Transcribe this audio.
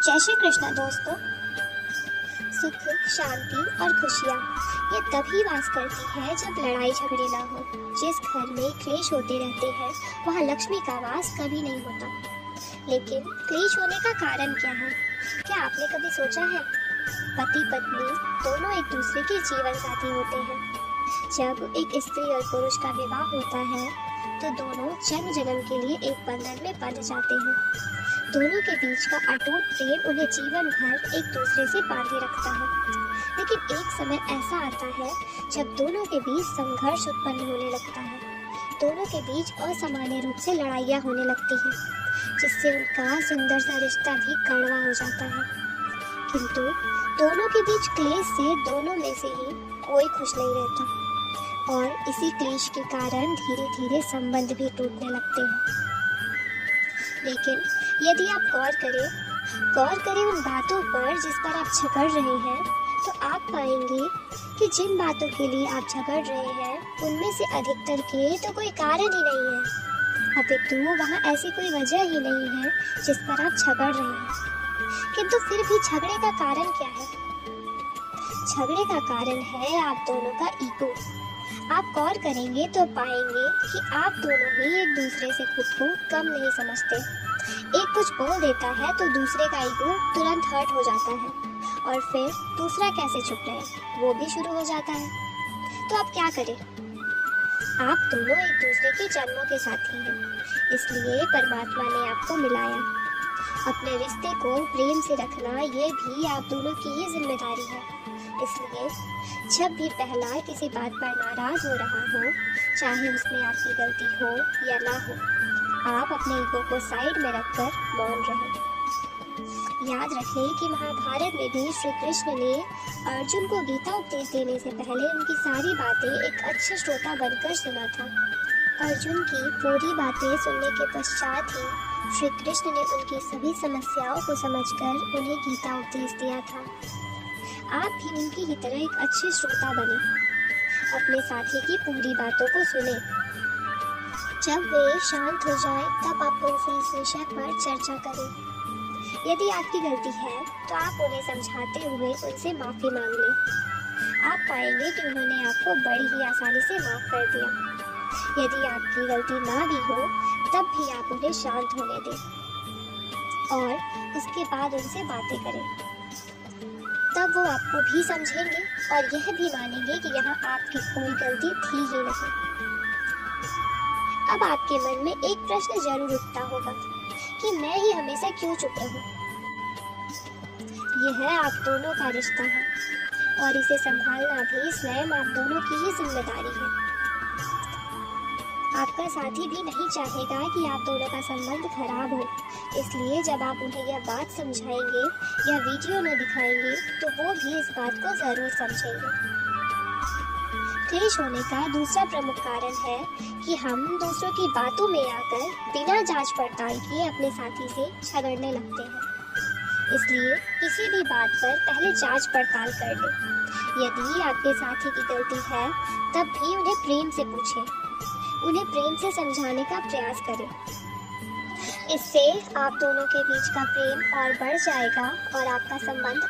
जय श्री कृष्ण दोस्तों। सुख, शांति और खुशियाँ ये तभी वास करती है जब लड़ाई झगड़े ना हो। जिस घर में क्लेश होते रहते हैं वहाँ लक्ष्मी का वास कभी नहीं होता। लेकिन क्लेश होने का कारण क्या है? क्या आपने कभी सोचा है? पति पत्नी दोनों एक दूसरे के जीवन साथी होते हैं। जब एक स्त्री और पुरुष का विवाह होता है तो दोनों जन्म जन्म के लिए एक बंधन में बंध जाते हैं। दोनों के बीच का अटूट प्रेम उन्हें जीवन भर एक दूसरे से बांधे रखता है। लेकिन एक समय ऐसा आता है जब दोनों के बीच संघर्ष उत्पन्न होने लगता है। दोनों के बीच असामान्य रूप से लड़ाइयाँ होने लगती हैं, जिससे उनका सुंदर सा रिश्ता भी कड़वा हो जाता है। किंतु दोनों के बीच क्लेश से दोनों में से ही कोई खुश नहीं रहता और इसी क्लेश के कारण धीरे धीरे संबंध भी टूटने लगते हैं। लेकिन यदि आप गौर करें उन बातों पर जिस पर आप झगड़ रहे हैं, तो आप पाएंगे कि जिन बातों के लिए आप झगड़ रहे हैं उनमें से अधिकतर के तो कोई कारण ही नहीं है, अपितु वहाँ ऐसी कोई वजह ही नहीं है जिस पर आप झगड़ रहे हैं। किंतु फिर भी झगड़े का कारण क्या है? झगड़े का कारण है आप दोनों का ईगो। आप गौर करेंगे तो पाएंगे कि आप दोनों ही एक दूसरे से खुद को कम नहीं समझते। एक कुछ बोल देता है तो दूसरे का ईगो तुरंत हर्ट हो जाता है और फिर दूसरा कैसे चुप रहे वो भी शुरू हो जाता है। तो आप क्या करें? आप दोनों एक दूसरे के जन्मों के साथी हैं, इसलिए परमात्मा ने आपको मिलाया। अपने रिश्ते को प्रेम से रखना ये भी आप दोनों की ही जिम्मेदारी है। इसलिए जब भी पहला किसी बात पर नाराज हो रहा हो, चाहे उसमें आपकी गलती हो या ना हो, आप अपने ईगो को साइड में रखकर मौन रहें। याद रखें कि महाभारत में भी श्री कृष्ण ने अर्जुन को गीता उपदेश देने से पहले उनकी सारी बातें एक अच्छे श्रोता बनकर सुना था। अर्जुन की पूरी बातें सुनने के पश्चात ही श्री कृष्ण ने उनकी सभी समस्याओं को समझकर उन्हें गीता उपदेश दिया था। आप भी उनकी ही तरह एक अच्छे श्रोता बने, अपने साथी की पूरी बातों को सुने। जब वे शांत हो जाएं, तब आप उनसे इस विषय पर चर्चा करें। यदि आपकी गलती है तो आप उन्हें समझाते हुए उनसे माफ़ी मांग लें। आप पाएंगे कि उन्होंने आपको बड़ी ही आसानी से माफ़ कर दिया। यदि आपकी गलती ना भी हो तब भी आप उन्हें शांत होने दें और उसके बाद उनसे बातें करें। तब वो आपको भी समझेंगे और यह भी मानेंगे कि यहाँ आपकी कोई गलती थी ही नहीं। अब आपके मन में एक प्रश्न जरूर उठता होगा कि मैं ही हमेशा क्यों चुप रहूं? यह आप दोनों का रिश्ता है और इसे संभालना भी स्वयं आप दोनों की ही जिम्मेदारी है। आपका साथी भी नहीं चाहेगा कि आप दोनों का संबंध खराब हो, इसलिए जब आप उन्हें यह बात समझाएंगे या वीडियो में दिखाएंगे तो वो भी इस बात को जरूर समझेंगे। क्लेश होने का दूसरा प्रमुख कारण है कि हम दूसरों की बातों में आकर बिना जांच पड़ताल किए अपने साथी से झगड़ने लगते हैं। इसलिए किसी भी बात पर पहले जांच पड़ताल कर लें। यदि आपके साथी की गलती है तब भी उन्हें प्रेम से पूछें, उन्हें प्रेम से समझाने का प्रयास करें। इससे आप दोनों के बीच का प्रेम और बढ़ जाएगा और आपका संबंध